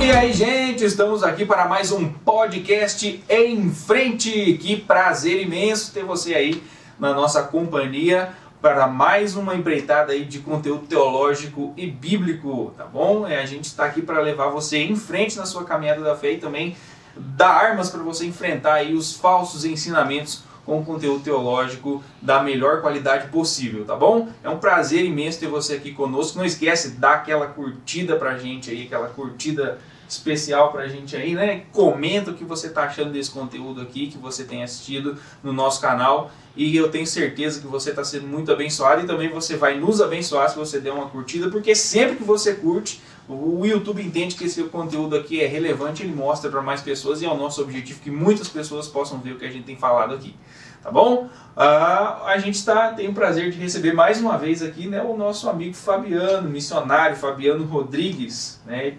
E aí, gente, estamos aqui para mais um podcast Em Frente. Que prazer imenso ter você aí na nossa companhia para mais uma empreitada aí de conteúdo teológico e bíblico, tá bom? A gente está aqui para levar você em frente na sua caminhada da fé e também dar armas para você enfrentar aí os falsos ensinamentos com conteúdo teológico da melhor qualidade possível, tá bom? É um prazer imenso ter você aqui conosco. Não esquece, dá aquela curtida pra gente aí, aquela curtida especial pra gente aí, né? Comenta o que você tá achando desse conteúdo aqui, que você tem assistido no nosso canal. E eu tenho certeza que você está sendo muito abençoado e também você vai nos abençoar se você der uma curtida, porque sempre que você curte, o YouTube entende que esse conteúdo aqui é relevante, ele mostra para mais pessoas e é o nosso objetivo que muitas pessoas possam ver o que a gente tem falado aqui. Tá bom? A gente tem o prazer de receber mais uma vez aqui, né, o nosso amigo Fabiano, missionário, Fabiano Rodrigues. Né,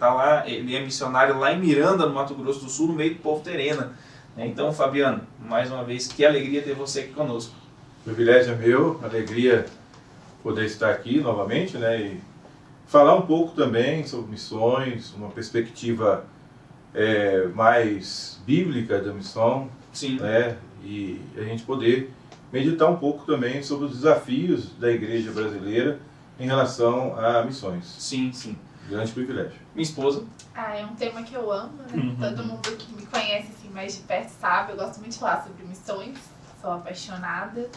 ele é missionário lá em Miranda, no Mato Grosso do Sul, no meio do povo terena. Então, Fabiano, mais uma vez, que alegria ter você aqui conosco. O privilégio é meu, alegria poder estar aqui novamente, né, e falar um pouco também sobre missões, uma perspectiva mais bíblica da missão. Sim. Né, e a gente poder meditar um pouco também sobre os desafios da igreja brasileira em relação a missões. Sim, sim. Grande privilégio. Minha esposa. É um tema que eu amo, né? Todo mundo que me conhece assim, mais de perto sabe, eu gosto muito de falar sobre missões, sou apaixonada.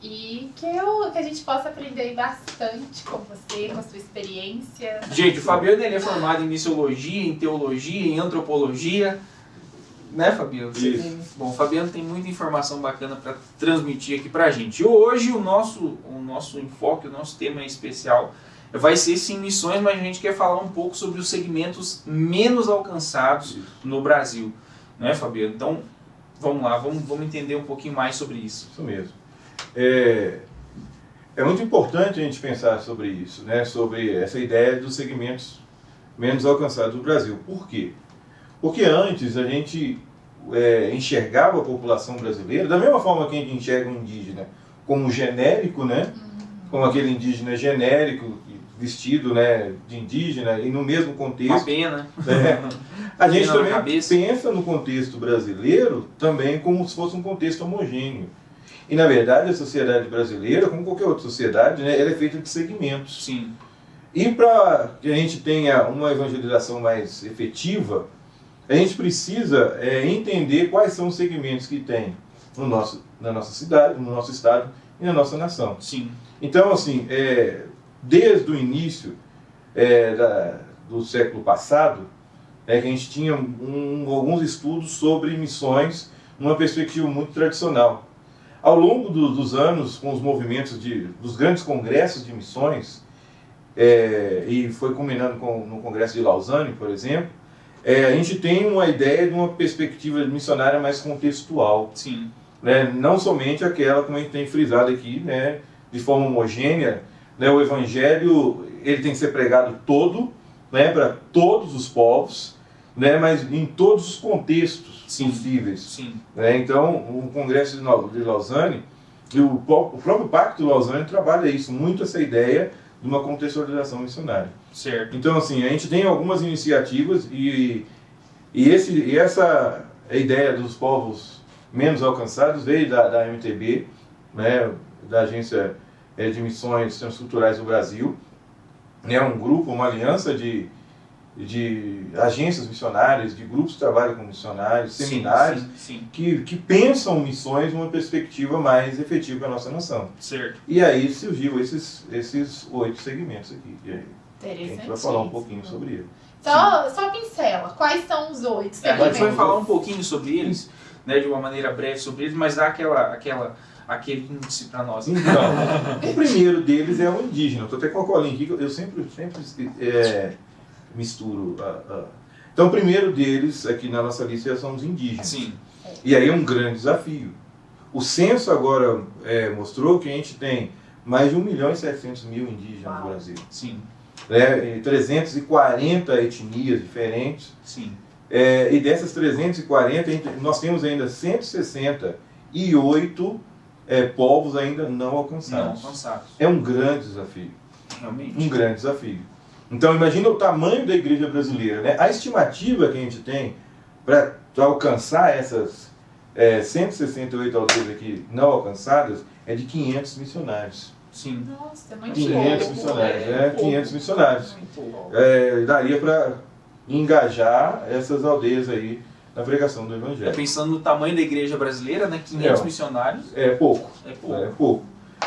E que a gente possa aprender bastante com você, com a sua experiência. Gente, o Fabiano ele é formado em missiologia, em teologia, em antropologia. Né, Fabiano? Bom, o Fabiano tem muita informação bacana para transmitir aqui pra gente. E hoje o nosso enfoque, o nosso tema especial vai ser sim missões, mas a gente quer falar um pouco sobre os segmentos menos alcançados no Brasil. Né, Fabiano? Então, vamos lá, vamos entender um pouquinho mais sobre isso. Isso mesmo. É muito importante a gente pensar sobre isso, né? Sobre essa ideia dos segmentos menos alcançados do Brasil. Por quê? Porque antes a gente enxergava a população brasileira, da mesma forma que a gente enxerga o indígena como genérico, né? Como aquele indígena genérico, vestido, né, de indígena, e no mesmo contexto. Uma pena. A gente também pensa no contexto brasileiro também como se fosse um contexto homogêneo. E na verdade a sociedade brasileira, como qualquer outra sociedade, né, ela é feita de segmentos. Sim. E para que a gente tenha uma evangelização mais efetiva, a gente precisa entender quais são os segmentos que tem na nossa cidade, no nosso estado e na nossa nação. Sim. Então, assim, desde o início do século passado, que a gente tinha alguns estudos sobre missões numa perspectiva muito tradicional. Ao longo dos anos, com os movimentos dos grandes congressos de missões, e foi culminando no Congresso de Lausanne, por exemplo, a gente tem uma ideia de uma perspectiva missionária mais contextual. Sim. Né? Não somente aquela, como a gente tem frisado aqui, né, de forma homogênea, né, o Evangelho ele tem que ser pregado todo, né, para todos os povos, né, mas em todos os contextos possíveis. Sim. Né? Então, o Congresso de Lausanne, e o próprio Pacto de Lausanne trabalha isso, muito essa ideia de uma contextualização missionária. Certo. Então, assim, a gente tem algumas iniciativas e essa ideia dos povos menos alcançados veio da MTB, né, da Agência de Missões Transculturais do Brasil, né, um grupo, uma aliança de agências missionárias, de grupos que trabalham com missionários, seminários, sim. Que pensam missões numa perspectiva mais efetiva para a nossa nação. Certo. E aí surgiu esses 8 segmentos aqui. E aí, a gente vai falar um pouquinho sobre ele. Só pincela, quais são os 8 segmentos? A gente vai falar um pouquinho sobre eles, né, de uma maneira breve sobre eles, mas dá aquele índice para nós. Então, o primeiro deles é o indígena. Estou até com a colinha aqui, eu sempre misturo. Então, o primeiro deles aqui na nossa lista são os indígenas. Sim. E aí é um grande desafio. O censo agora mostrou que a gente tem mais de 1.700.000 indígenas no Brasil. Sim. 340 etnias diferentes. Sim. E dessas 340, nós temos ainda 168 povos ainda não alcançados. Não alcançados. É um grande desafio. Realmente. Um grande desafio. Então imagina o tamanho da igreja brasileira, né? A estimativa que a gente tem para alcançar essas 168 aldeias aqui não alcançadas é de 500 missionários. Sim. Nossa, é muito 500 pouco, missionários, é né? pouco. 500 missionários. Muito pouco. Daria para engajar essas aldeias aí na pregação do Evangelho. Pensando no tamanho da igreja brasileira, né? 500 missionários É pouco. é pouco. É pouco.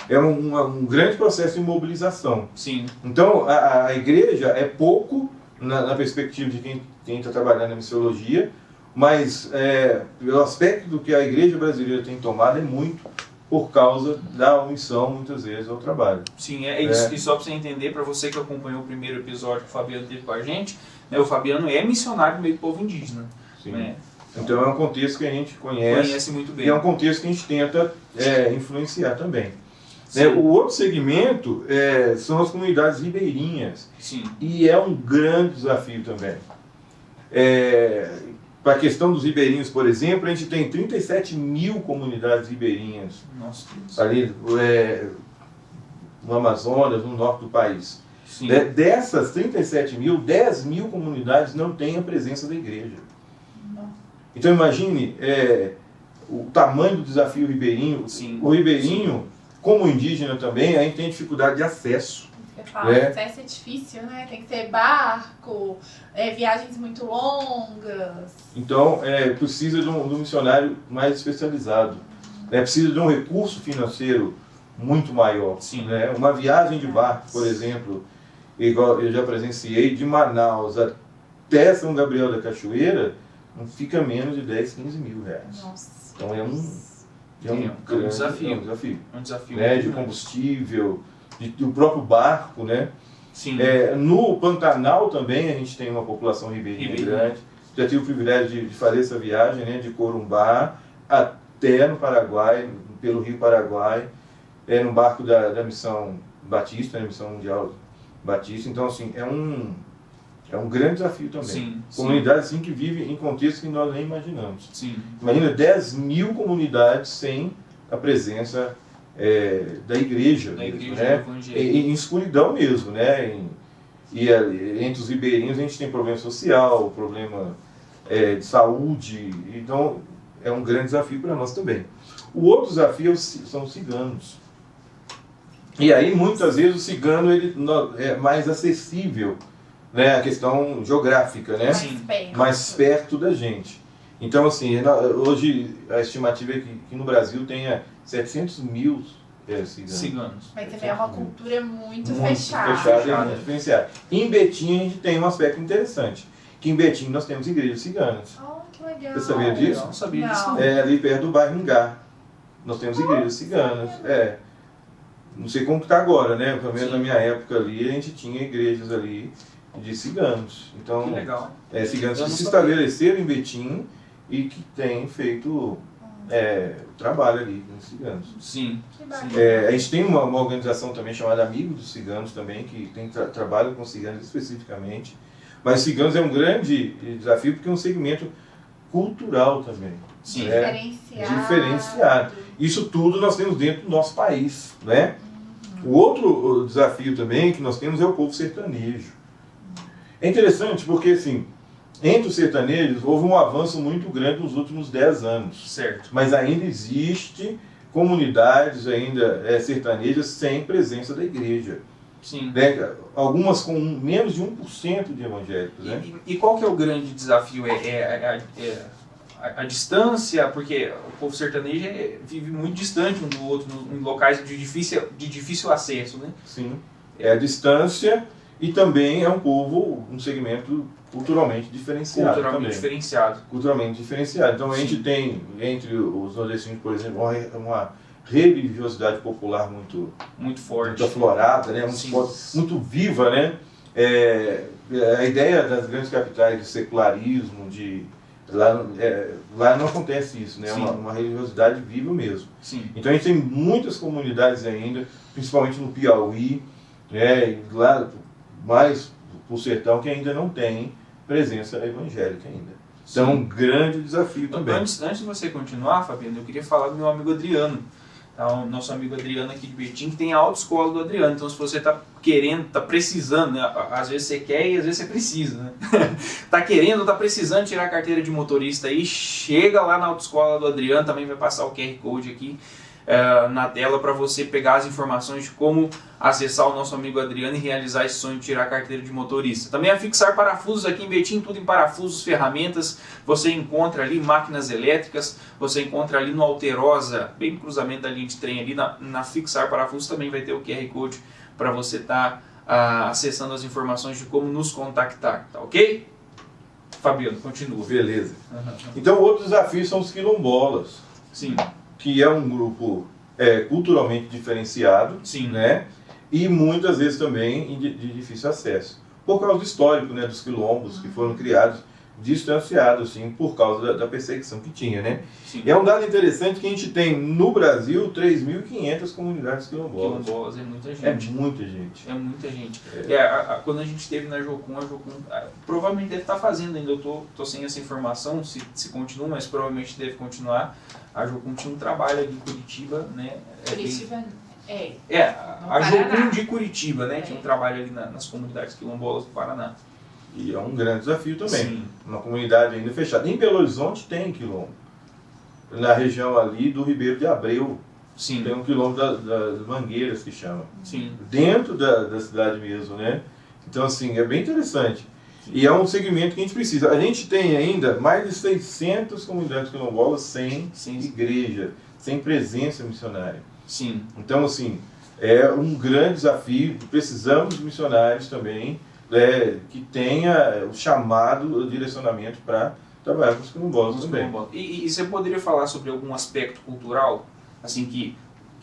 É um grande processo de mobilização. Sim. Então, a igreja é pouco na perspectiva de quem está trabalhando na missiologia, mas pelo aspecto do que a igreja brasileira tem tomado é muito por causa da omissão, muitas vezes, ao trabalho. Sim, isso. E só para você entender, para você que acompanhou o primeiro episódio que o Fabiano teve com a gente, né, o Fabiano é missionário no meio do povo indígena. Sim. Né? Então é um contexto que a gente conhece muito bem. e é um contexto que a gente tenta influenciar também. Sim. O outro segmento são as comunidades ribeirinhas. Sim. E é um grande desafio também. Para a questão dos ribeirinhos, por exemplo, a gente tem 37 mil comunidades ribeirinhas. Nossa, Deus. Ali no Amazonas, no norte do país. Sim. Dessas 37 mil, 10 mil comunidades não têm a presença da igreja. Então imagine o tamanho do desafio ribeirinho. Sim. O ribeirinho, como indígena também, a gente tem dificuldade de acesso. Acesso é difícil, né? Tem que ter barco, viagens muito longas. Então precisa de um missionário mais especializado. Precisa de um recurso financeiro muito maior. Sim. Né? Uma viagem de barco, por exemplo, igual eu já presenciei, de Manaus até São Gabriel da Cachoeira, não fica menos de 10, 15 mil reais. Nossa. Então é um desafio. É um desafio. Né? De combustível, do próprio barco, né? Sim. No Pantanal também a gente tem uma população ribeirinha grande. Já tive o privilégio de fazer essa viagem, né? De Corumbá até no Paraguai, pelo Rio Paraguai, no barco da Missão Batista, né? Missão Mundial Batista. Então, assim, é um grande desafio também. Sim, comunidades assim, que vivem em contextos que nós nem imaginamos. Sim. Imagina 10 mil comunidades sem a presença da igreja. Da igreja, né? Em escuridão mesmo. Né? Entre os ribeirinhos a gente tem problema social, problema de saúde. Então é um grande desafio para nós também. O outro desafio são os ciganos. E aí muitas vezes o cigano ele é mais acessível, né, a questão geográfica, né? Mais perto da gente. Então, assim, hoje a estimativa é que no Brasil tenha 700 mil ciganos. Mas também é uma cultura muito fechada fechada. e muito diferenciada. Em Betim a gente tem um aspecto interessante, que em Betim nós temos igrejas ciganas. Oh, que legal. Você sabia disso? Não sabia disso. Não. Ali perto do bairro Ingá. Nós temos igrejas ciganas. Não sei como que está agora, né? Pelo menos na minha época ali, a gente tinha igrejas ali de ciganos. Então, que legal. Ciganos que se estabeleceram em Betim e que têm feito trabalho ali com os ciganos. Sim. A gente tem uma organização também chamada Amigos dos Ciganos também, que tem trabalho com ciganos especificamente. Mas ciganos é um grande desafio porque é um segmento cultural também. Sim. Diferenciado. Isso tudo nós temos dentro do nosso país, né? O outro desafio também que nós temos é o povo sertanejo. É interessante porque, assim, entre os sertanejos houve um avanço muito grande nos últimos 10 anos. Certo. Mas ainda existe comunidades sertanejas sem presença da igreja. Sim. Né? Algumas com menos de 1% de evangélicos. Né? E qual que é o grande desafio? A distância, porque o povo sertanejo vive muito distante um do outro, em locais de difícil acesso, né? Sim. É a distância e também é um segmento culturalmente diferenciado. Culturalmente diferenciado. Então a gente tem, entre os nordestinos, por exemplo, uma religiosidade popular muito forte, muito aflorada, né? Muito viva, né? A ideia das grandes capitais de secularismo, lá não acontece isso, né? Uma religiosidade viva mesmo. Sim. Então a gente tem muitas comunidades ainda, principalmente no Piauí, né? E lá mais pro sertão, que ainda não tem presença evangélica ainda. Então é um grande desafio também. Antes de você continuar, Fabiano, eu queria falar do meu amigo Adriano. O nosso amigo Adriano aqui de Betim, que tem a autoescola do Adriano. Então, se você está querendo, está precisando, né? Às vezes você quer e às vezes você precisa, né? Tá querendo, está precisando tirar a carteira de motorista aí, chega lá na autoescola do Adriano, também vai passar o QR Code aqui na tela para você pegar as informações de como acessar o nosso amigo Adriano e realizar esse sonho de tirar a carteira de motorista. Também a Fixar Parafusos aqui em Betim, tudo em parafusos, ferramentas, você encontra ali máquinas elétricas, você encontra ali no Alterosa, bem no cruzamento da linha de trem ali, na Fixar Parafusos também vai ter o QR Code para você estar acessando as informações de como nos contactar, tá ok? Fabiano, continua. Beleza. Então, outro desafio são os quilombolas. Sim. Que é um grupo culturalmente diferenciado, Sim. Né? E muitas vezes também de difícil acesso. Por causa do histórico, né, dos quilombos que foram criados, distanciados, assim, por causa da perseguição que tinha, né? Sim. E é um dado interessante que a gente tem no Brasil 3.500 comunidades quilombolas. Quilombolas é muita gente. É muita gente. É muita gente. Quando a gente esteve na Jocum, a Jocum provavelmente deve estar fazendo ainda, eu tô sem essa informação, se continua, mas provavelmente deve continuar. A Jocum tinha um trabalho ali em Curitiba, né? Curitiba a Jocum Paraná. de Curitiba, né? Tinha um trabalho ali nas comunidades quilombolas do Paraná. E é um grande desafio também. Sim. Uma comunidade ainda fechada. Em Belo Horizonte tem quilombo. Na região ali do Ribeiro de Abreu, Sim. tem um quilombo das Mangueiras, que chama. Sim. Dentro da cidade mesmo, né? Então, assim, é bem interessante. E é um segmento que a gente precisa. A gente tem ainda mais de 600 comunidades quilombolas sem igreja, sem presença missionária. Sim. Então, assim, é um grande desafio. Precisamos de missionários também, que tenha o chamado, o direcionamento para trabalhar com os quilombolas também. E você poderia falar sobre algum aspecto cultural, assim, que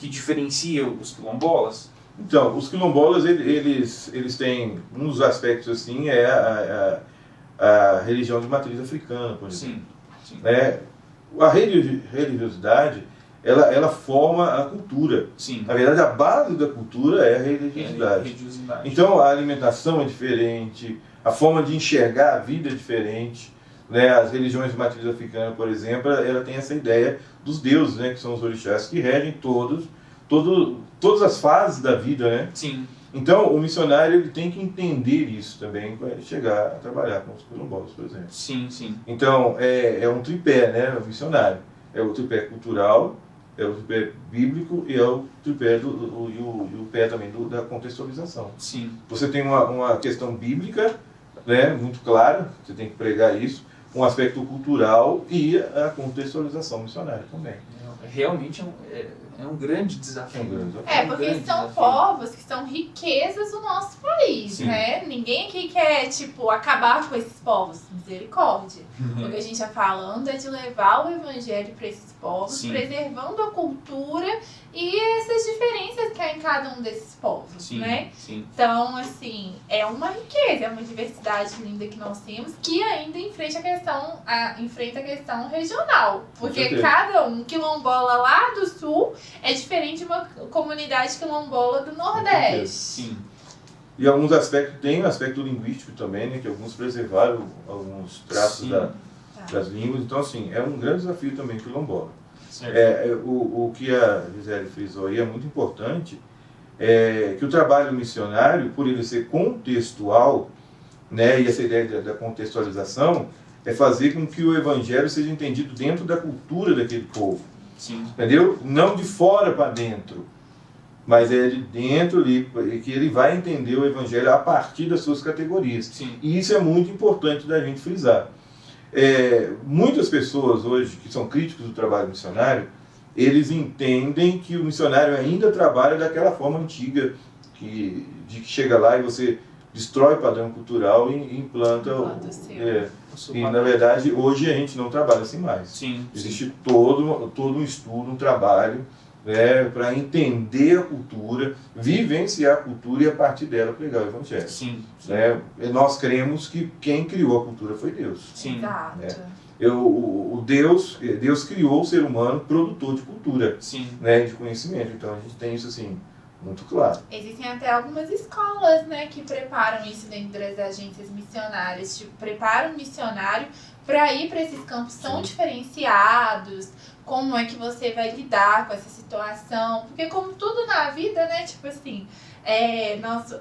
diferencia os quilombolas? Então, os quilombolas, eles têm, um dos aspectos, assim, a religião de matriz africana, por exemplo. Sim. A religiosidade, ela forma a cultura. Sim. Na verdade, a base da cultura é a religiosidade. Então, a alimentação é diferente, a forma de enxergar a vida é diferente. Né? As religiões de matriz africana, por exemplo, ela tem essa ideia dos deuses, né? Que são os orixás, que regem todas as fases da vida, né? Sim. Então, o missionário ele tem que entender isso também para ele chegar a trabalhar com os quilombolas, por exemplo. Sim. Então, é um tripé, né? O missionário. É o tripé cultural, é o tripé bíblico e é o tripé e o pé também da contextualização. Sim. Você tem uma questão bíblica, né? Muito clara, você tem que pregar isso, um aspecto cultural e a contextualização missionária também. Realmente é um grande desafio. Porque são povos que são riquezas do nosso país, Sim. né? Ninguém aqui quer, acabar com esses povos. Misericórdia. O que a gente está falando é de levar o evangelho para esses povos, Sim. preservando a cultura e essas diferenças que há em cada um desses povos, Sim. né? Sim. Então, assim, é uma riqueza, é uma diversidade linda que nós temos, que ainda enfrenta a questão regional. Porque cada quilombola lá do sul é diferente de uma comunidade quilombola do Nordeste. Sim. E alguns aspectos, tem o aspecto linguístico também, né? Que alguns preservaram alguns traços das línguas. Então, assim, é um grande desafio também quilombola. O que a Gisele frisou aí é muito importante, que o trabalho missionário, por ele ser contextual, né, e essa ideia da contextualização, é fazer com que o evangelho seja entendido dentro da cultura daquele povo. Sim. Entendeu? Não de fora para dentro, mas é de dentro ali, que ele vai entender o evangelho a partir das suas categorias. Sim. E isso é muito importante da gente frisar. Muitas pessoas hoje que são críticos do trabalho missionário, eles entendem que o missionário ainda trabalha daquela forma antiga, de que chega lá e você destrói o padrão cultural e implanta e na verdade hoje a gente não trabalha assim mais. Sim. Existe todo um estudo, um trabalho, né, para entender a cultura, vivenciar a cultura e a partir dela pregar o evangelho. Sim. Né? Nós cremos que quem criou a cultura foi Deus. Sim. Exato. Né? Deus criou o ser humano produtor de cultura, Sim. né, de conhecimento. Então a gente tem isso assim muito claro. Existem até algumas escolas, né, que preparam isso dentro das agências missionárias, preparam o missionário para ir para esses campos tão diferenciados, como é que você vai lidar com essa situação, porque como tudo na vida, né, tipo assim,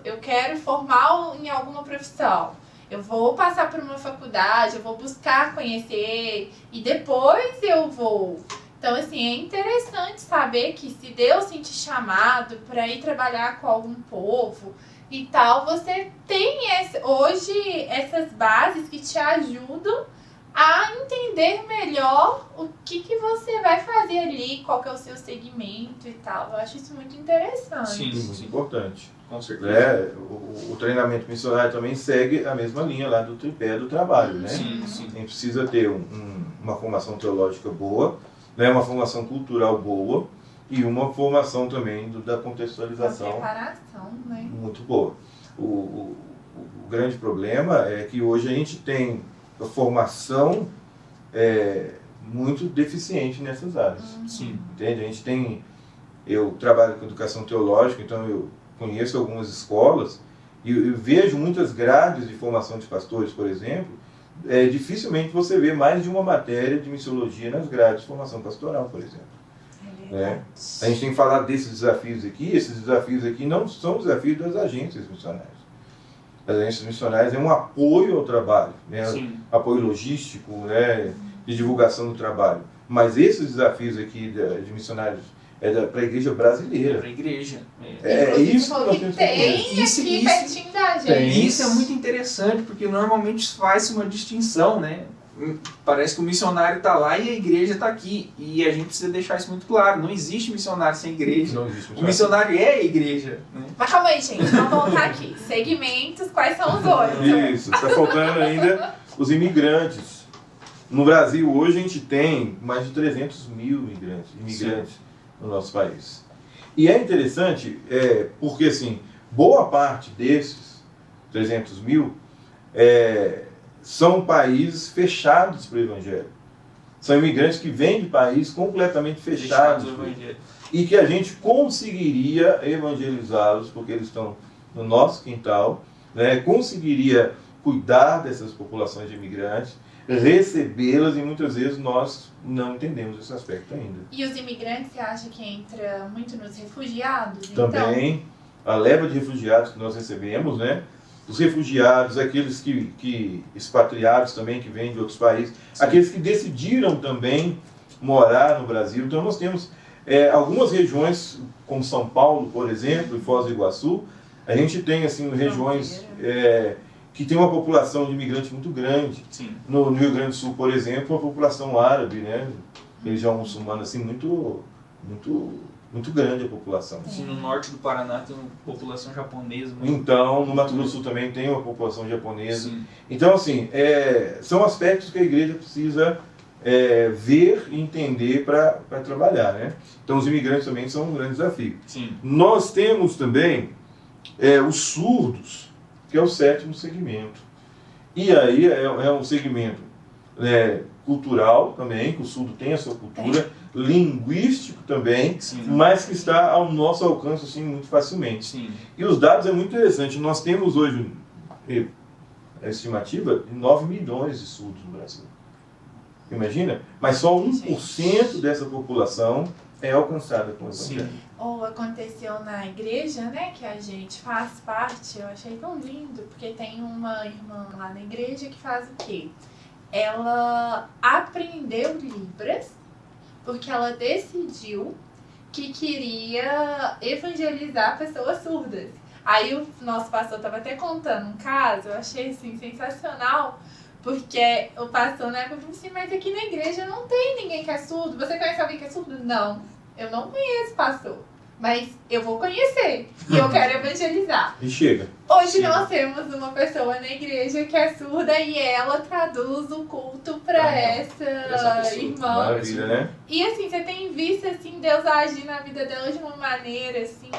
eu quero formar em alguma profissão, eu vou passar por uma faculdade, eu vou buscar conhecer e depois eu vou. Então, assim, é interessante saber que se Deus sentir chamado para ir trabalhar com algum povo e tal, você tem hoje essas bases que te ajudam a entender melhor o que você vai fazer ali, qual que é o seu segmento e tal. Eu acho isso muito interessante. Sim, Muito importante. com certeza. O treinamento missionário também segue a mesma linha lá do tripé do trabalho, né? Sim. A gente precisa ter uma formação teológica boa, né? Uma formação cultural boa e uma formação também da contextualização Uma preparação, né? muito boa. O grande problema é que hoje a gente tem a formação muito deficiente nessas áreas. Sim. Entende? Eu trabalho com educação teológica, então eu conheço algumas escolas e eu vejo muitas grades de formação de pastores, por exemplo. Dificilmente você vê mais de uma matéria de missiologia nas grades de formação pastoral, por exemplo. A gente tem que falar desses desafios aqui. Esses desafios aqui não são desafios das agências missionárias. As agências missionárias é um apoio ao trabalho, né? Apoio logístico, né? De divulgação do trabalho. Mas esses desafios aqui de missionários para a igreja brasileira. Para a igreja. Isso que nós temos que tem entender. aqui pertinho da gente. E isso é muito interessante, porque normalmente faz uma distinção, né? Parece que o missionário está lá e a igreja está aqui. E a gente precisa deixar isso muito claro. Não existe missionário sem igreja. Não existe O missionário é a igreja. Né? Mas calma aí, gente. Vamos voltar aqui. Segmentos, quais são os outros? Isso. Está faltando ainda os imigrantes. No Brasil, hoje, a gente tem mais de 300 mil imigrantes no nosso país. E é interessante, porque, assim, boa parte desses 300 mil são países fechados para o Evangelho. São imigrantes que vêm de países completamente fechados e que a gente conseguiria evangelizá-los, porque eles estão no nosso quintal, né? Conseguiria cuidar dessas populações de imigrantes, recebê-las, e muitas vezes nós não entendemos esse aspecto ainda. E os imigrantes, você acha que entra muito nos refugiados? Também, a leva de refugiados que nós recebemos, né? Os refugiados, aqueles expatriados também, que vêm de outros países, aqueles que decidiram também morar no Brasil. Então nós temos algumas regiões, como São Paulo, por exemplo, e Foz do Iguaçu, a gente tem assim, regiões que tem uma população de imigrantes muito grande. No Rio Grande do Sul, por exemplo, uma população árabe, né? Religião muçulmana, assim, muito grande a população. No norte do Paraná tem uma população japonesa. Então, no Mato Grosso do Sul também tem uma população japonesa. Então, assim, são aspectos que a igreja precisa ver e entender para trabalhar, né? Então, os imigrantes também são um grande desafio. Nós temos também os surdos, que é o 7º segmento. E aí é um segmento cultural também, que o surdo tem a sua cultura, linguístico também, mas que está ao nosso alcance assim, muito facilmente. E os dados é muito interessante. Nós temos hoje a estimativa de 9 milhões de surdos no Brasil. Imagina? Mas só 1% dessa população é alcançada com o evangelho. Ou aconteceu na igreja, né, que a gente faz parte, eu achei tão lindo, porque tem uma irmã lá na igreja que faz o quê? Ela aprendeu Libras porque ela decidiu que queria evangelizar pessoas surdas. Aí o nosso pastor estava até contando um caso, eu achei assim sensacional, porque o pastor na época falou assim, mas aqui na igreja não tem ninguém que é surdo. Você conhece alguém que é surdo? Não, eu não conheço, pastor. Mas eu vou conhecer e eu quero evangelizar. E chega. Hoje nós temos uma pessoa na igreja que é surda e ela traduz o culto para essa irmã. Maravilha, né? E assim, você tem visto assim, Deus agir na vida dela de uma maneira assim,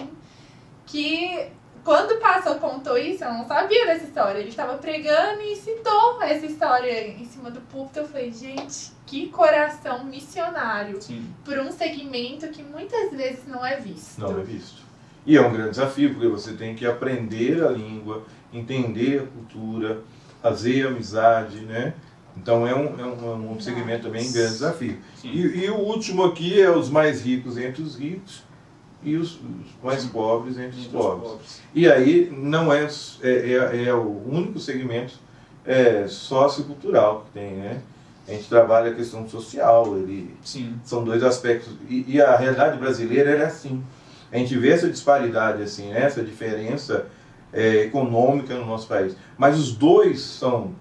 que quando o pastor contou isso, eu não sabia dessa história. Ele estava pregando e citou essa história em cima do púlpito. Eu falei, gente, que coração missionário por um segmento que muitas vezes não é visto. Não é visto. E é um grande desafio, porque você tem que aprender a língua, entender a cultura, fazer amizade, né? Então é um segmento também em grande desafio. Sim. E o último aqui é os mais ricos entre os ricos e os mais pobres entre os pobres. E aí não é o único segmento sociocultural que tem, né? A gente trabalha a questão social, são dois aspectos. E a realidade brasileira é assim. A gente vê essa disparidade, assim, né? Essa diferença econômica no nosso país. Mas os dois são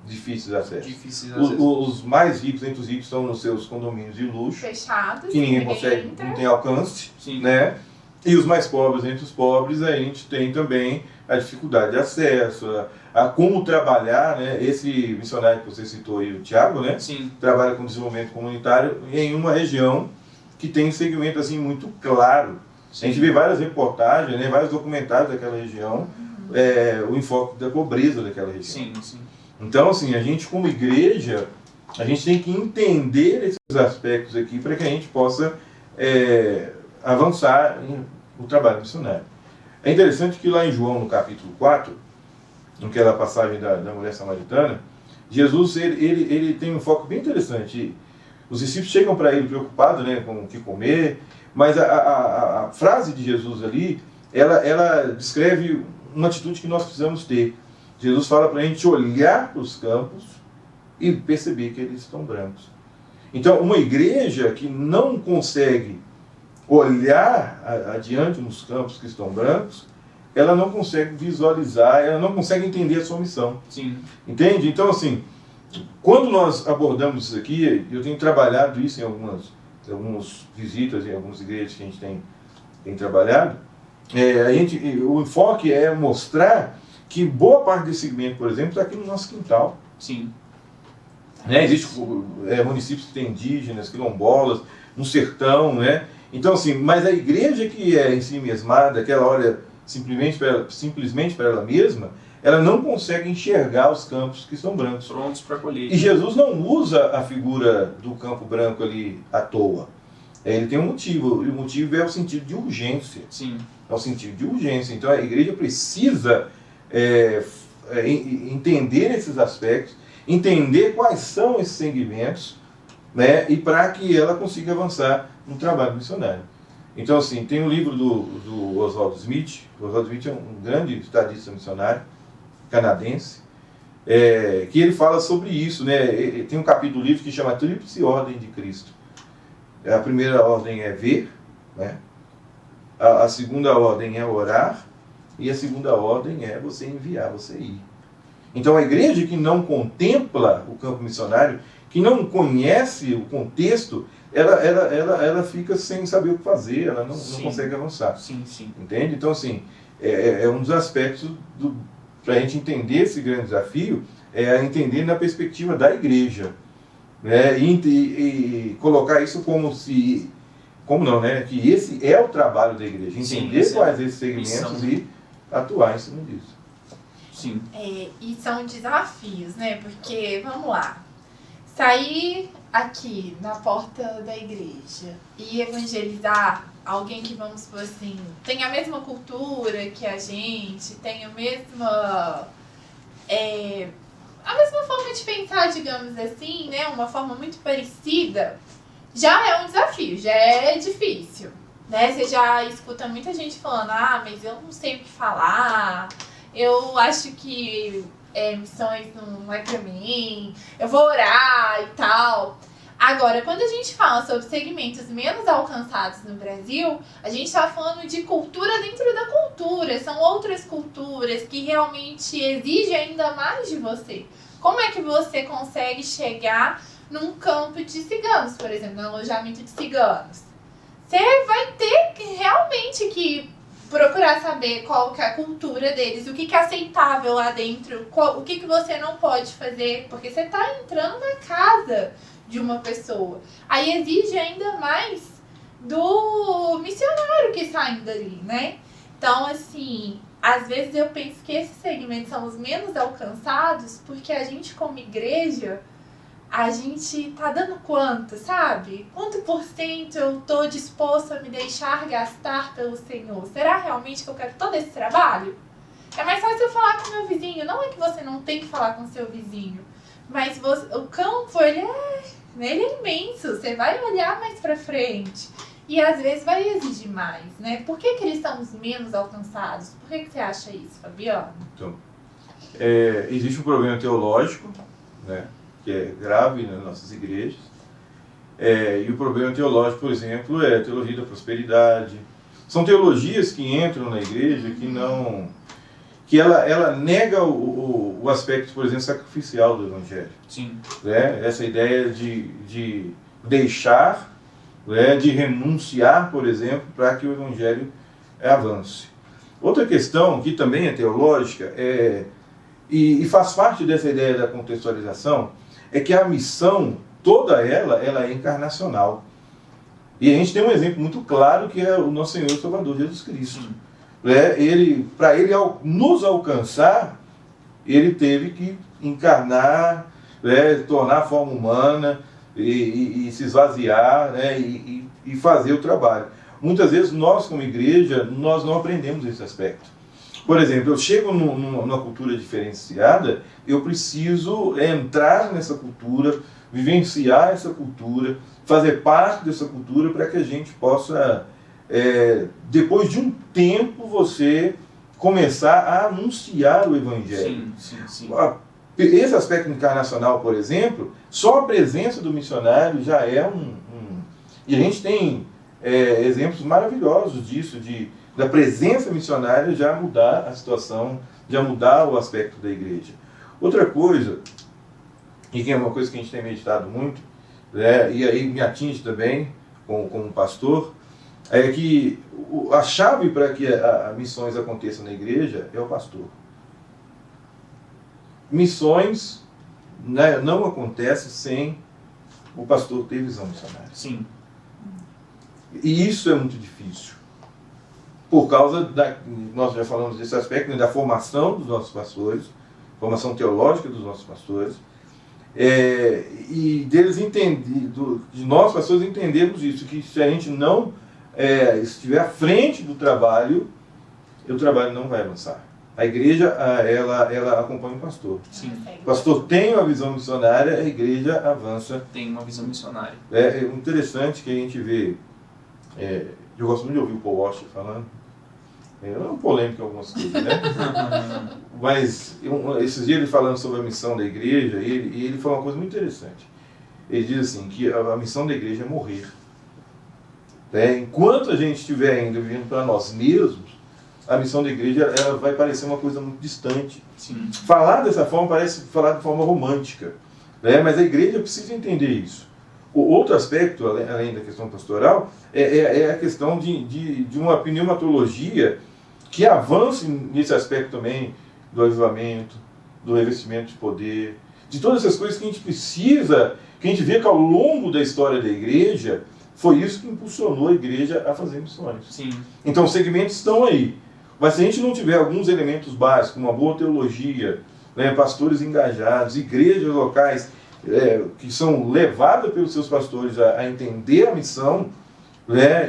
difíceis de acesso. Os mais ricos entre os ricos estão nos seus condomínios de luxo, fechados, que ninguém consegue, entra. não tem alcance, Sim. né? E os mais pobres entre os pobres, a gente tem também a dificuldade de acesso, a como trabalhar, né? Esse missionário que você citou aí, o Thiago, né? Sim. Trabalha com desenvolvimento comunitário em uma região que tem um segmento assim muito claro. Sim. A gente vê várias reportagens, né? Vários documentários daquela região, o enfoque da pobreza daquela região. Sim, sim. Então, assim, a gente como igreja, a gente tem que entender esses aspectos aqui para que a gente possa avançar no trabalho missionário. É interessante que lá em João, no capítulo 4, naquela passagem da mulher samaritana, Jesus ele tem um foco bem interessante. Os discípulos chegam para ele preocupados, né, com o que comer, mas a frase de Jesus ali, ela descreve uma atitude que nós precisamos ter. Jesus fala para a gente olhar para os campos e perceber que eles estão brancos. Então, uma igreja que não consegue olhar adiante nos campos que estão brancos, ela não consegue visualizar, ela não consegue entender a sua missão. Sim. Entende? Então, assim, quando nós abordamos isso aqui, eu tenho trabalhado isso em algumas visitas, em algumas igrejas que a gente tem trabalhado, o enfoque é mostrar que boa parte desse segmento, por exemplo, está aqui no nosso quintal. Sim. Né? Existem municípios que têm indígenas, quilombolas, no sertão, né? Então, assim, mas a igreja que é em si mesmada, que ela olha simplesmente para ela mesma, ela não consegue enxergar os campos que estão brancos. Prontos para colher. E Jesus não usa a figura do campo branco ali à toa. Ele tem um motivo, e o motivo é o sentido de urgência. Sim. É o sentido de urgência. Então a igreja precisa entender esses aspectos, entender quais são esses segmentos, né, e para que ela consiga avançar no trabalho missionário. Então, assim, tem um livro do Oswald Smith. O Oswald Smith é um grande estadista missionário canadense, que ele fala sobre isso, né? Tem um capítulo do livro que chama Tríplice Ordem de Cristo. A primeira ordem é ver, né? A segunda ordem é orar, e a segunda ordem é você enviar, você ir. Então a igreja que não contempla o campo missionário, que não conhece o contexto, ela fica sem saber o que fazer, ela não consegue avançar. Sim, sim. Entende? Então, assim, é um dos aspectos para a gente entender esse grande desafio, é entender na perspectiva da igreja, né? E colocar isso como não, né? Que esse é o trabalho da igreja, entender quais esses segmentos e atuar em cima disso. Sim. E são desafios, né? Porque, vamos lá, sair aqui na porta da igreja e evangelizar alguém que, vamos supor assim, tem a mesma cultura que a gente, tem a mesma forma de pensar, digamos assim, né? Uma forma muito parecida, já é um desafio, já é difícil, né? Você já escuta muita gente falando, mas eu não sei o que falar, eu acho que missões não é pra mim, eu vou orar e tal. Agora, quando a gente fala sobre segmentos menos alcançados no Brasil, a gente está falando de cultura dentro da cultura. São outras culturas que realmente exigem ainda mais de você. Como é que você consegue chegar num campo de ciganos, por exemplo, no alojamento de ciganos? Você vai ter realmente que procurar saber qual que é a cultura deles, o que é aceitável lá dentro, o que você não pode fazer, porque você está entrando na casa de uma pessoa. Aí exige ainda mais do missionário que está indo ali, né? Então, assim, às vezes eu penso que esses segmentos são os menos alcançados porque a gente, como igreja, a gente tá dando quanto, sabe? Quanto por cento eu tô disposto a me deixar gastar pelo Senhor? Será realmente que eu quero todo esse trabalho? É mais fácil eu falar com meu vizinho. Não é que você não tem que falar com seu vizinho, Mas o campo, ele é imenso, você vai olhar mais pra frente. E às vezes vai exigir mais, né? Por que eles são os menos alcançados? Por que você acha isso, Fabiano? Então, existe um problema teológico, né, que é grave nas nossas igrejas. E o problema teológico, por exemplo, é a teologia da prosperidade. São teologias que entram na igreja que ela nega o aspecto, por exemplo, sacrificial do Evangelho. Sim. Né? Essa ideia de deixar, né, de renunciar, por exemplo, para que o Evangelho avance. Outra questão, que também é teológica, e faz parte dessa ideia da contextualização, é que a missão, toda ela é encarnacional. E a gente tem um exemplo muito claro, que é o nosso Senhor e Salvador Jesus Cristo. Para ele nos alcançar, ele teve que encarnar, tornar a forma humana e se esvaziar, né, e fazer o trabalho. Muitas vezes nós, como igreja, nós não aprendemos esse aspecto. Por exemplo, eu chego numa cultura diferenciada, eu preciso entrar nessa cultura, vivenciar essa cultura, fazer parte dessa cultura para que a gente possa, depois de um tempo, você começar a anunciar o Evangelho. Sim. Esse aspecto encarnacional, por exemplo, só a presença do missionário já é E a gente tem exemplos maravilhosos disso, da presença missionária já mudar a situação, já mudar o aspecto da igreja. Outra coisa, e que é uma coisa que a gente tem meditado muito, e aí me atinge também, como pastor, é que a chave para que as missões aconteçam na igreja é o pastor. Missões, né, não acontecem sem o pastor ter visão missionária. Sim. E isso é muito difícil. Por causa nós já falamos desse aspecto, né, da formação dos nossos pastores, formação teológica dos nossos pastores, e de nós pastores entendermos isso, que se a gente não estiver à frente do trabalho, o trabalho não vai avançar. A igreja, ela acompanha o pastor. Sim. O pastor tem uma visão missionária, a igreja avança. Tem uma visão missionária. É interessante que a gente vê, eu gosto muito de ouvir o Paul Washer falando, é um polêmico em algumas coisas, né? Mas esses dias ele falando sobre a missão da igreja, e ele falou uma coisa muito interessante. Ele diz assim, que a missão da igreja é morrer. Enquanto a gente estiver ainda vivendo para nós mesmos, a missão da igreja ela vai parecer uma coisa muito distante. Sim. Falar dessa forma parece falar de forma romântica, mas a igreja precisa entender isso. O outro aspecto, além da questão pastoral, é a questão de uma pneumatologia que avance nesse aspecto também do avivamento, do revestimento de poder, de todas essas coisas que a gente precisa, que a gente vê que ao longo da história da igreja, foi isso que impulsionou a igreja a fazer missões. Sim. Então os segmentos estão aí. Mas se a gente não tiver alguns elementos básicos, uma boa teologia, pastores engajados, igrejas locais que são levadas pelos seus pastores a entender a missão,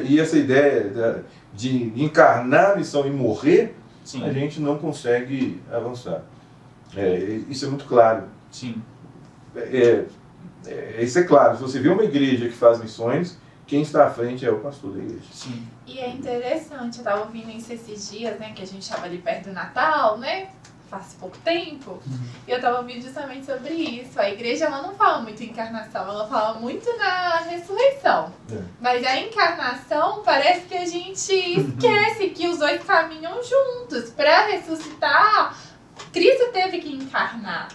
e essa ideia de encarnar a missão e morrer, Sim. a gente não consegue avançar. Isso é muito claro. Sim. Isso é claro. Se você vê uma igreja que faz missões, quem está à frente é o pastor da igreja. Sim. E é interessante, eu estava ouvindo isso esses dias, né, que a gente estava ali perto do Natal, né, faz pouco tempo, e eu estava ouvindo justamente sobre isso. A igreja, ela não fala muito em encarnação, ela fala muito na ressurreição. Mas a encarnação, parece que a gente esquece que os dois caminham juntos. Para ressuscitar, Cristo teve que encarnar.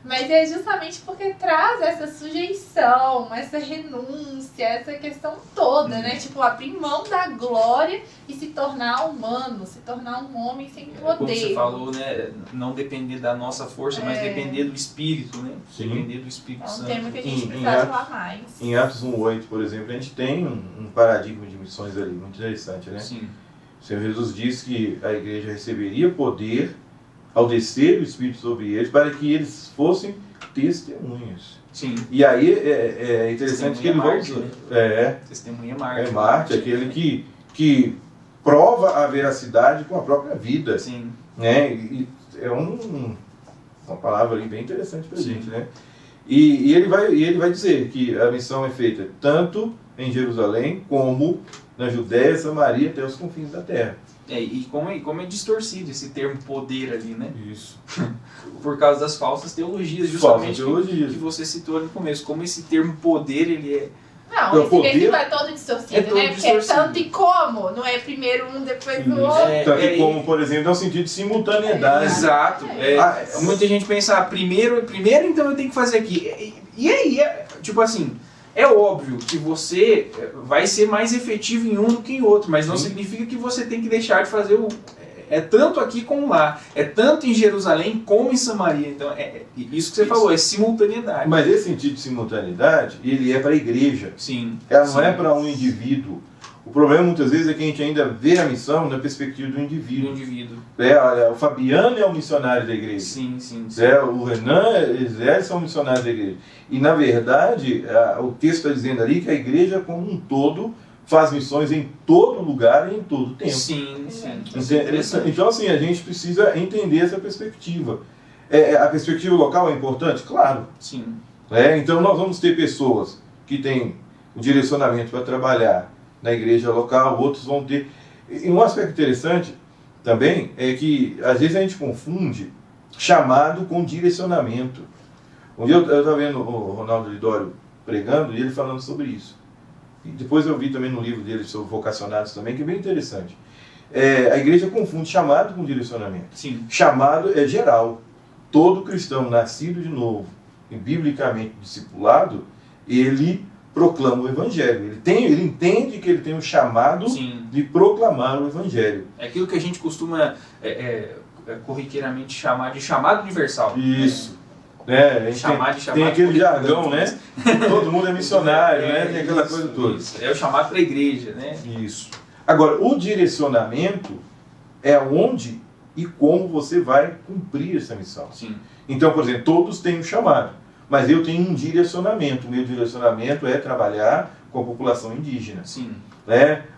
Mas é justamente porque traz essa sujeição, essa renúncia, essa questão toda, né? Tipo, abrir mão da glória e se tornar humano, se tornar um homem sem poder. Como você falou, né? Não depender da nossa força, mas depender do Espírito, né? Sim. Depender do Espírito Santo. É um tema que a gente precisa falar mais. Em Atos 1:8, por exemplo, a gente tem um paradigma de missões ali, muito interessante, né? Sim. O Senhor Jesus diz que a igreja receberia poder ao descer o Espírito sobre eles, para que eles fossem testemunhas. Sim. E aí é interessante que ele vai usar. Testemunha Marte. Marte, aquele que prova a veracidade com a própria vida. Sim. Né? E é uma palavra ali bem interessante para a gente, né? E ele vai dizer que a missão é feita tanto em Jerusalém como na Judéia, Samaria, até os confins da terra. E como é distorcido esse termo poder ali, né? Isso. Por causa das falsas teologias, justamente Falsas teologias. que você citou no começo. Como esse termo poder, ele é... Não, esse versículo é todo distorcido, É todo né? Porque distorcido. é tanto e como, não é primeiro um, depois o outro. Tanto que como, por exemplo, é um sentido de simultaneidade. Exato. Muita gente pensa, primeiro então eu tenho que fazer aqui. E aí, tipo assim, é óbvio que você vai ser mais efetivo em um do que em outro, mas não significa que você tem que deixar de fazer o... É tanto aqui como lá. É tanto em Jerusalém como em Samaria. Então, isso que você falou, é simultaneidade. Mas esse sentido de simultaneidade, ele é para a igreja. Sim. Ela não é para um indivíduo. O problema muitas vezes é que a gente ainda vê a missão na perspectiva do indivíduo. O Fabiano é o missionário da igreja. Sim. O Renan, eles são missionários da igreja. E na verdade, o texto está dizendo ali que a igreja como um todo faz missões em todo lugar e em todo tempo. Sim. Então assim, a gente precisa entender essa perspectiva. A perspectiva local é importante? Claro. Sim. Então nós vamos ter pessoas que têm o direcionamento para trabalhar na igreja local, outros vão ter... E um aspecto interessante também é que às vezes a gente confunde chamado com direcionamento. Um dia eu estava vendo o Ronaldo Lidório pregando e ele falando sobre isso. E depois eu vi também no livro dele sobre vocacionados também, que é bem interessante. A igreja confunde chamado com direcionamento. Sim. Chamado é geral. Todo cristão nascido de novo e biblicamente discipulado, ele proclama o evangelho. Ele entende que ele tem um chamado de proclamar o evangelho. É aquilo que a gente costuma corriqueiramente chamar de chamado universal. Isso. Tem aquele jargão, né? Todo mundo é missionário, né? Tem aquela coisa toda. Isso. É o chamado para a igreja, né? Isso. Agora, o direcionamento é onde e como você vai cumprir essa missão. Sim. Então, por exemplo, todos têm um chamado, mas eu tenho um direcionamento. O meu direcionamento é trabalhar com a população indígena. Sim.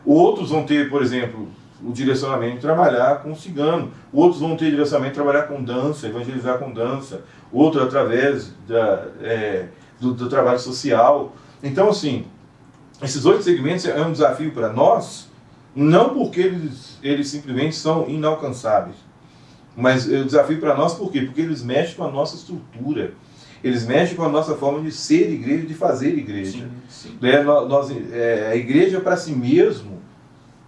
Outros vão ter, por exemplo, o direcionamento de trabalhar com o cigano. Outros vão ter direcionamento de trabalhar com dança, evangelizar com dança. Outro através do trabalho social. Então, assim, esses 8 segmentos é um desafio para nós, não porque eles simplesmente são inalcançáveis, mas é um desafio para nós por quê? Porque eles mexem com a nossa estrutura, eles mexem com a nossa forma de ser igreja, de fazer igreja. Sim. A igreja para si mesmo,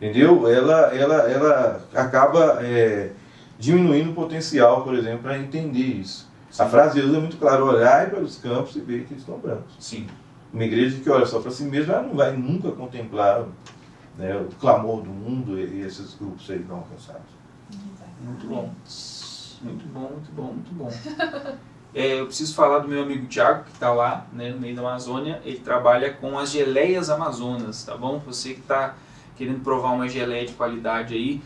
entendeu? Ela acaba diminuindo o potencial, por exemplo, para entender isso. Sim. A frase de Deus é muito clara: olhai para os campos e ver que eles estão brancos. Sim. Uma igreja que olha só para si mesma, ela não vai nunca contemplar o clamor do mundo e esses grupos aí não alcançados. Muito bom. Eu preciso falar do meu amigo Thiago, que está lá, né, no meio da Amazônia. Ele trabalha com as geleias amazonas, tá bom? Você que está querendo provar uma geleia de qualidade aí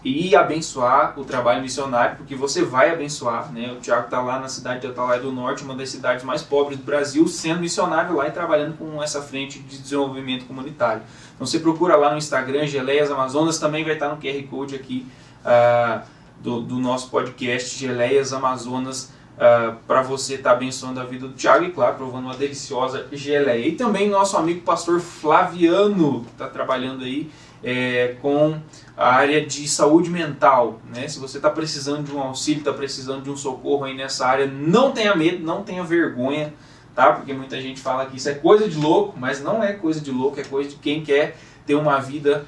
e abençoar o trabalho missionário, porque você vai abençoar, né? O Thiago está lá na cidade de Atalaia do Norte, uma das cidades mais pobres do Brasil, sendo missionário lá e trabalhando com essa frente de desenvolvimento comunitário. Então você procura lá no Instagram, Geleias Amazonas, também vai estar no QR Code aqui do nosso podcast, Geleias Amazonas, para você estar abençoando a vida do Thiago e, claro, provando uma deliciosa geleia. E também nosso amigo pastor Flaviano, que está trabalhando aí com a área de saúde mental, né? Se você está precisando de um auxílio, está precisando de um socorro aí nessa área, não tenha medo, não tenha vergonha, tá? Porque muita gente fala que isso é coisa de louco, mas não é coisa de louco, é coisa de quem quer ter uma vida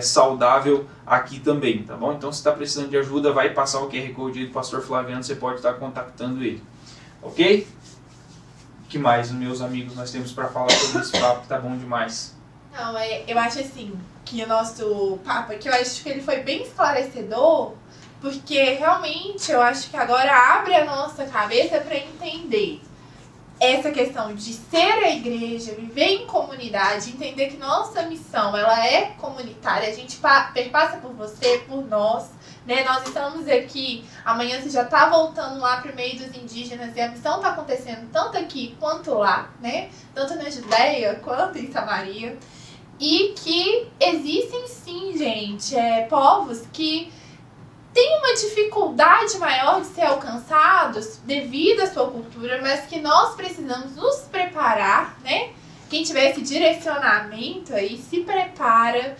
saudável aqui também, tá bom? Então, se está precisando de ajuda, vai passar o QR Code aí do pastor Flaviano, você pode estar contactando ele, ok? O que mais, meus amigos, nós temos para falar sobre esse papo que tá bom demais? Não, eu acho assim, que o nosso papo aqui, eu acho que ele foi bem esclarecedor, porque realmente eu acho que agora abre a nossa cabeça para entender essa questão de ser a igreja, viver em comunidade, entender que nossa missão ela é comunitária, a gente perpassa por você, por nós, né? Nós estamos aqui, amanhã você já está voltando lá para o meio dos indígenas e a missão está acontecendo tanto aqui quanto lá, né? Tanto na Judéia quanto em Samaria. E que existem sim, gente, povos que tem uma dificuldade maior de ser alcançados devido à sua cultura, mas que nós precisamos nos preparar, né? Quem tiver esse direcionamento aí, se prepara,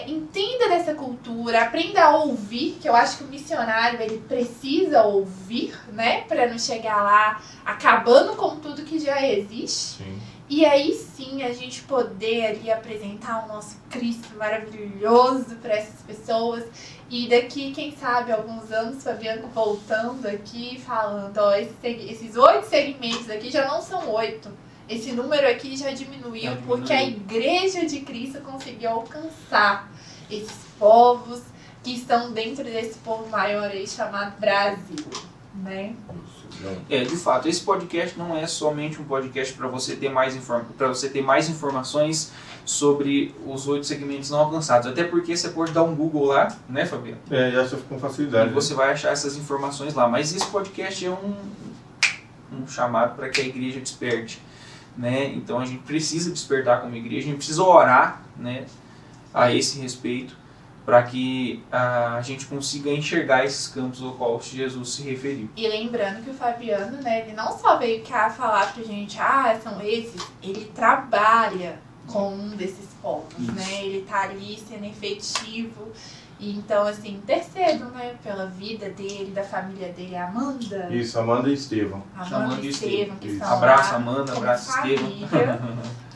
entenda dessa cultura, aprenda a ouvir, que eu acho que o missionário ele precisa ouvir, né? Para não chegar lá acabando com tudo que já existe. Sim. E aí sim a gente poder ali apresentar o nosso Cristo maravilhoso para essas pessoas. E daqui, quem sabe, alguns anos, Fabiano voltando aqui falando, ó, esses 8 segmentos aqui já não são 8. Esse número aqui já diminuiu porque a Igreja de Cristo conseguiu alcançar esses povos que estão dentro desse povo maior aí chamado Brasil, né? De fato, esse podcast não é somente um podcast para você ter mais informações sobre os 8 segmentos não alcançados. Até porque você pode dar um Google lá, né, Fabiano? E acha com facilidade. E você vai achar essas informações lá. Mas esse podcast é um chamado para que a igreja desperte, né? Então a gente precisa despertar como igreja, a gente precisa orar, né, a esse respeito, para que a gente consiga enxergar esses campos ao qual Jesus se referiu. E lembrando que o Fabiano, né, ele não só veio cá falar pra gente, são esses, ele trabalha com um desses povos, né, ele tá ali sendo efetivo, e então, assim, intercedam, né, pela vida dele, da família dele, Amanda. Isso, Amanda e Estevão. Amanda e Estevão, que são abraço, lá, Amanda, abraço, Estevão.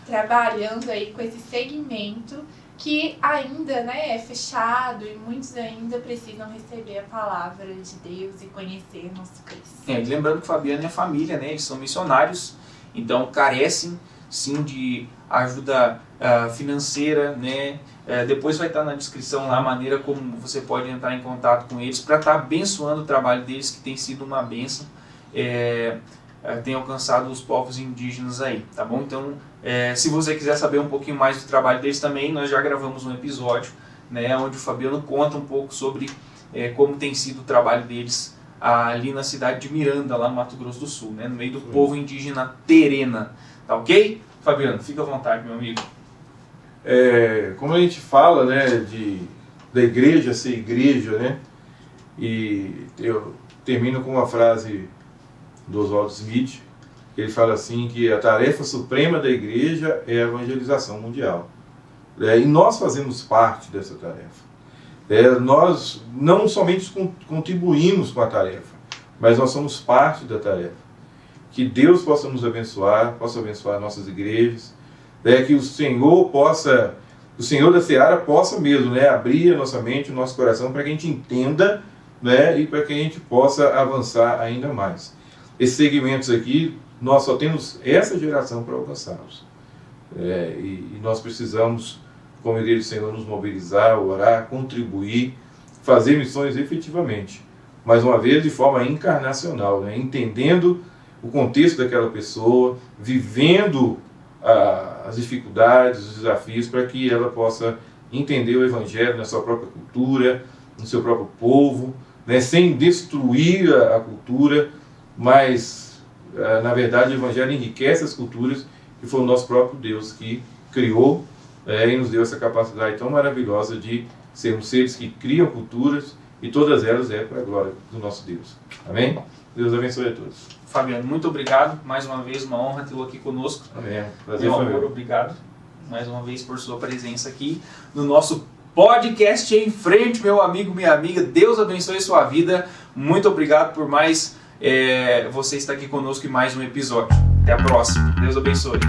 Trabalhando aí com esse segmento que ainda, né, é fechado e muitos ainda precisam receber a palavra de Deus e conhecer nosso Cristo. Lembrando que o Fabiano é família, né, eles são missionários, então carecem sim de ajuda financeira, né? Depois vai estar na descrição lá a maneira como você pode entrar em contato com eles para estar abençoando o trabalho deles, que tem sido uma bênção. Tem alcançado os povos indígenas aí, tá bom? Então, se você quiser saber um pouquinho mais do trabalho deles também, nós já gravamos um episódio, né, onde o Fabiano conta um pouco sobre como tem sido o trabalho deles ali na cidade de Miranda, lá no Mato Grosso do Sul, né, no meio do povo indígena Terena, tá ok? Fabiano, fica à vontade, meu amigo. Como a gente fala, né, da igreja ser igreja, né, e eu termino com uma frase do Oswald Smith, ele fala assim que a tarefa suprema da igreja é a evangelização mundial. E nós fazemos parte dessa tarefa. Nós não somente contribuímos com a tarefa, mas nós somos parte da tarefa. Que Deus possa nos abençoar, possa abençoar nossas igrejas, que o Senhor da Seara possa mesmo, né, abrir a nossa mente, o nosso coração, para que a gente entenda, né, e para que a gente possa avançar ainda mais. Esses segmentos aqui, nós só temos essa geração para alcançá-los. E nós precisamos, como Igreja do Senhor, nos mobilizar, orar, contribuir, fazer missões efetivamente. Mais uma vez, de forma encarnacional, né? Entendendo o contexto daquela pessoa, vivendo as dificuldades, os desafios, para que ela possa entender o Evangelho na sua própria cultura, no seu próprio povo, né? Sem destruir a cultura, mas, na verdade, o Evangelho enriquece as culturas, que foi o nosso próprio Deus que criou e nos deu essa capacidade tão maravilhosa de sermos seres que criam culturas, e todas elas para a glória do nosso Deus. Amém? Deus abençoe a todos. Fabiano, muito obrigado. Mais uma vez, uma honra tê-lo aqui conosco. Amém. Prazer, meu amor, obrigado mais uma vez por sua presença aqui no nosso podcast Em Frente, meu amigo, minha amiga. Deus abençoe sua vida. Muito obrigado por mais você estar aqui conosco em mais um episódio. Até a próxima. Deus abençoe.